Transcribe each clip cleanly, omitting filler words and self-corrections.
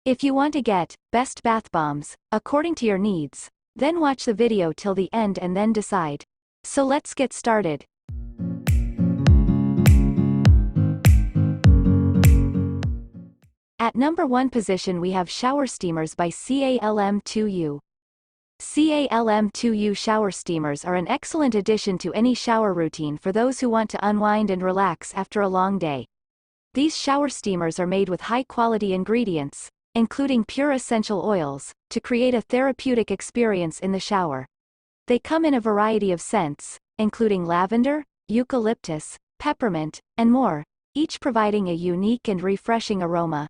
If you want to get best bath bombs, according to your needs, then watch the video till the end and then decide. So let's get started. At number 1 position we have shower steamers by CALM2U. CALM2U shower steamers are an excellent addition to any shower routine for those who want to unwind and relax after a long day. These shower steamers are made with high-quality ingredients, including pure essential oils, to create a therapeutic experience in the shower. They come in a variety of scents, including lavender, eucalyptus, peppermint, and more, each providing a unique and refreshing aroma.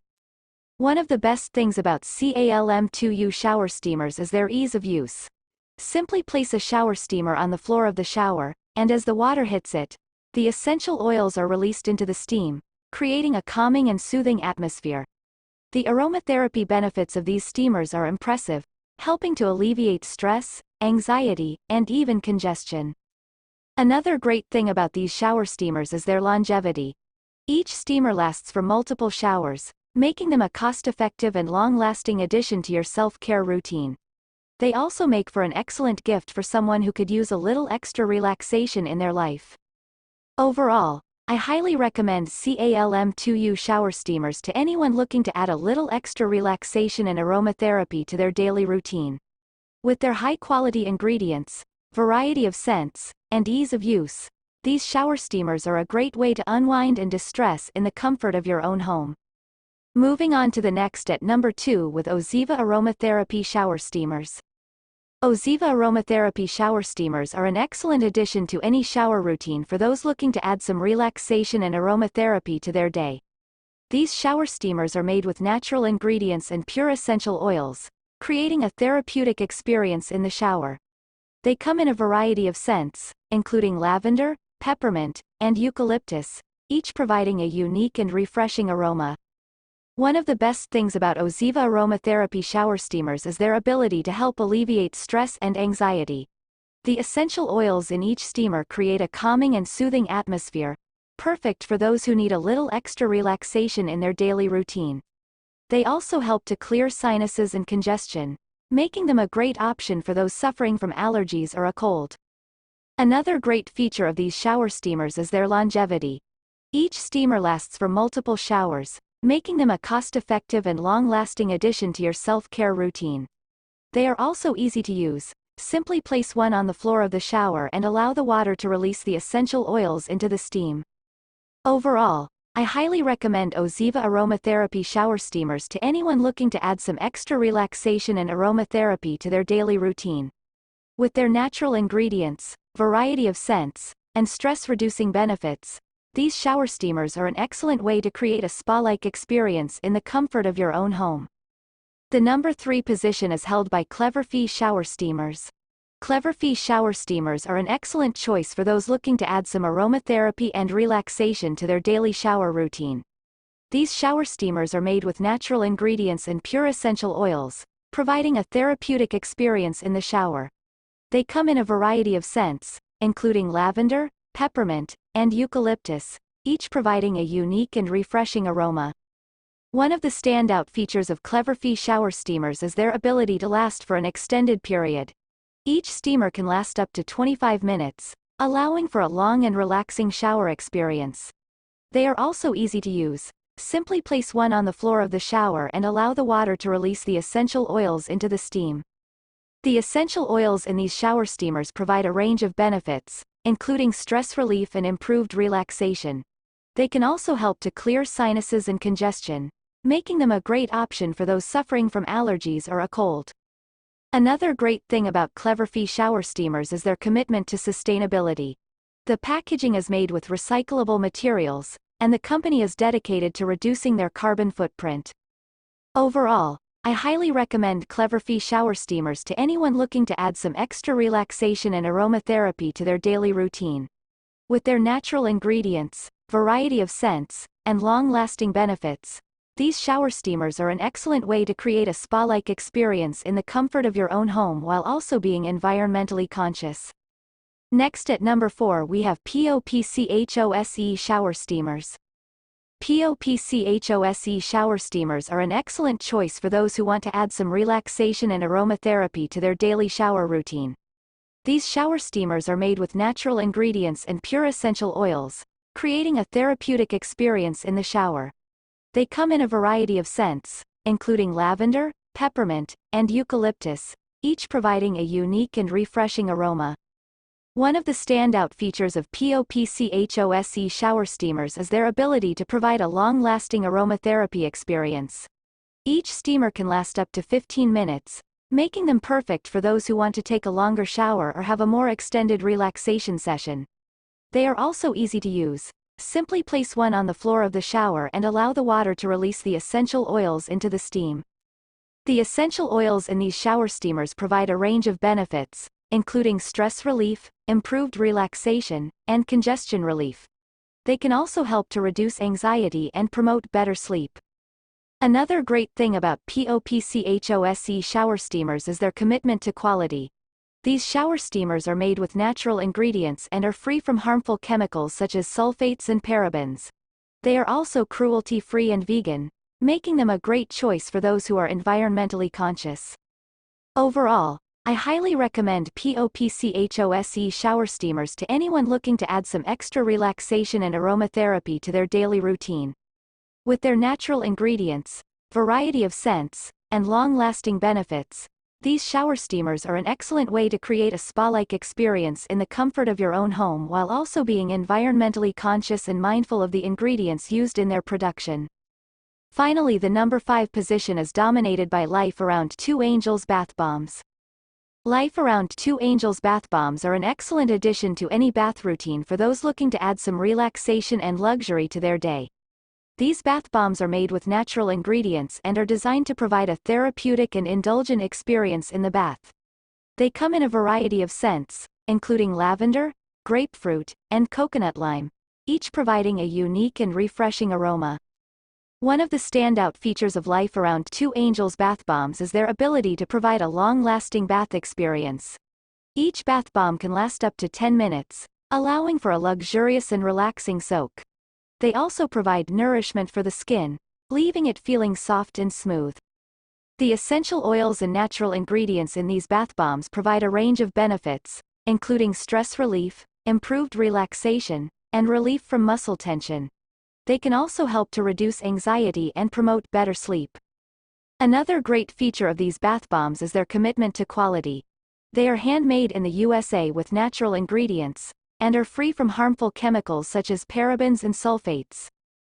One of the best things about CALM2U shower steamers is their ease of use. Simply place a shower steamer on the floor of the shower, and as the water hits it, the essential oils are released into the steam, creating a calming and soothing atmosphere. The aromatherapy benefits of these steamers are impressive, helping to alleviate stress, anxiety, and even congestion. Another great thing about these shower steamers is their longevity. Each steamer lasts for multiple showers, making them a cost-effective and long-lasting addition to your self-care routine. They also make for an excellent gift for someone who could use a little extra relaxation in their life. Overall, I highly recommend CALM2U shower steamers to anyone looking to add a little extra relaxation and aromatherapy to their daily routine. With their high-quality ingredients, variety of scents, and ease of use, these shower steamers are a great way to unwind and distress in the comfort of your own home. Moving on to the next at number 2 with Oziva Aromatherapy shower steamers. Oziva Aromatherapy shower steamers are an excellent addition to any shower routine for those looking to add some relaxation and aromatherapy to their day. These shower steamers are made with natural ingredients and pure essential oils, creating a therapeutic experience in the shower. They come in a variety of scents, including lavender, peppermint, and eucalyptus, each providing a unique and refreshing aroma. One of the best things about Oziva Aromatherapy shower steamers is their ability to help alleviate stress and anxiety. The essential oils in each steamer create a calming and soothing atmosphere, perfect for those who need a little extra relaxation in their daily routine. They also help to clear sinuses and congestion, making them a great option for those suffering from allergies or a cold. Another great feature of these shower steamers is their longevity. Each steamer lasts for multiple showers, making them a cost-effective and long-lasting addition to your self-care routine. They are also easy to use. Simply place one on the floor of the shower and allow the water to release the essential oils into the steam. Overall, I highly recommend Oziva Aromatherapy shower steamers to anyone looking to add some extra relaxation and aromatherapy to their daily routine. With their natural ingredients, variety of scents, and stress-reducing benefits, these shower steamers are an excellent way to create a spa-like experience in the comfort of your own home. The number 3 position is held by Cleverfy shower steamers. Cleverfy shower steamers are an excellent choice for those looking to add some aromatherapy and relaxation to their daily shower routine. These shower steamers are made with natural ingredients and pure essential oils, providing a therapeutic experience in the shower. They come in a variety of scents, including lavender, peppermint, and eucalyptus, each providing a unique and refreshing aroma. One of the standout features of Cleverfy shower steamers is their ability to last for an extended period. Each steamer can last up to 25 minutes, allowing for a long and relaxing shower experience. They are also easy to use. Simply place one on the floor of the shower and allow the water to release the essential oils into the steam. The essential oils in these shower steamers provide a range of benefits, including stress relief and improved relaxation. They can also help to clear sinuses and congestion, making them a great option for those suffering from allergies or a cold. Another great thing about Cleverfy shower steamers is their commitment to sustainability. The packaging is made with recyclable materials, and the company is dedicated to reducing their carbon footprint. Overall, I highly recommend Cleverfy shower steamers to anyone looking to add some extra relaxation and aromatherapy to their daily routine. With their natural ingredients, variety of scents, and long-lasting benefits, these shower steamers are an excellent way to create a spa-like experience in the comfort of your own home while also being environmentally conscious. Next at number 4 we have POPCHOSE shower steamers. POPCHOSE shower steamers are an excellent choice for those who want to add some relaxation and aromatherapy to their daily shower routine. These shower steamers are made with natural ingredients and pure essential oils, creating a therapeutic experience in the shower. They come in a variety of scents, including lavender, peppermint, and eucalyptus, each providing a unique and refreshing aroma. One of the standout features of POPCHOSE shower steamers is their ability to provide a long-lasting aromatherapy experience. Each steamer can last up to 15 minutes, making them perfect for those who want to take a longer shower or have a more extended relaxation session. They are also easy to use. Simply place one on the floor of the shower and allow the water to release the essential oils into the steam. The essential oils in these shower steamers provide a range of benefits, including stress relief, improved relaxation, and congestion relief. They can also help to reduce anxiety and promote better sleep. Another great thing about POPCHOSE shower steamers is their commitment to quality. These shower steamers are made with natural ingredients and are free from harmful chemicals such as sulfates and parabens. They are also cruelty-free and vegan, making them a great choice for those who are environmentally conscious. Overall, I highly recommend POPCHOSE shower steamers to anyone looking to add some extra relaxation and aromatherapy to their daily routine. With their natural ingredients, variety of scents, and long-lasting benefits, these shower steamers are an excellent way to create a spa-like experience in the comfort of your own home while also being environmentally conscious and mindful of the ingredients used in their production. Finally, the number 5 position is dominated by Life Around 2 Angels Bath Bombs. Life Around 2 Angels Bath Bombs are an excellent addition to any bath routine for those looking to add some relaxation and luxury to their day. These bath bombs are made with natural ingredients and are designed to provide a therapeutic and indulgent experience in the bath. They come in a variety of scents, including lavender, grapefruit, and coconut lime, each providing a unique and refreshing aroma. One of the standout features of Life Around 2 Angels Bath Bombs is their ability to provide a long-lasting bath experience. Each bath bomb can last up to 10 minutes, allowing for a luxurious and relaxing soak. They also provide nourishment for the skin, leaving it feeling soft and smooth. The essential oils and natural ingredients in these bath bombs provide a range of benefits, including stress relief, improved relaxation, and relief from muscle tension. They can also help to reduce anxiety and promote better sleep. Another great feature of these bath bombs is their commitment to quality. They are handmade in the USA with natural ingredients, and are free from harmful chemicals such as parabens and sulfates.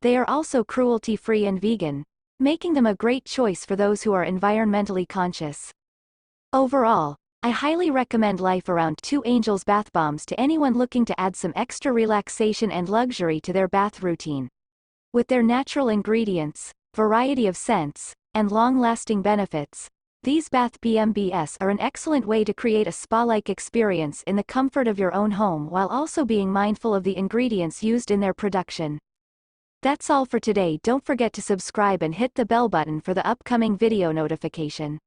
They are also cruelty-free and vegan, making them a great choice for those who are environmentally conscious. Overall, I highly recommend Life Around 2 Angels Bath Bombs to anyone looking to add some extra relaxation and luxury to their bath routine. With their natural ingredients, variety of scents, and long-lasting benefits, these bath bombs are an excellent way to create a spa-like experience in the comfort of your own home while also being mindful of the ingredients used in their production. That's all for today. Don't forget to subscribe and hit the bell button for the upcoming video notification.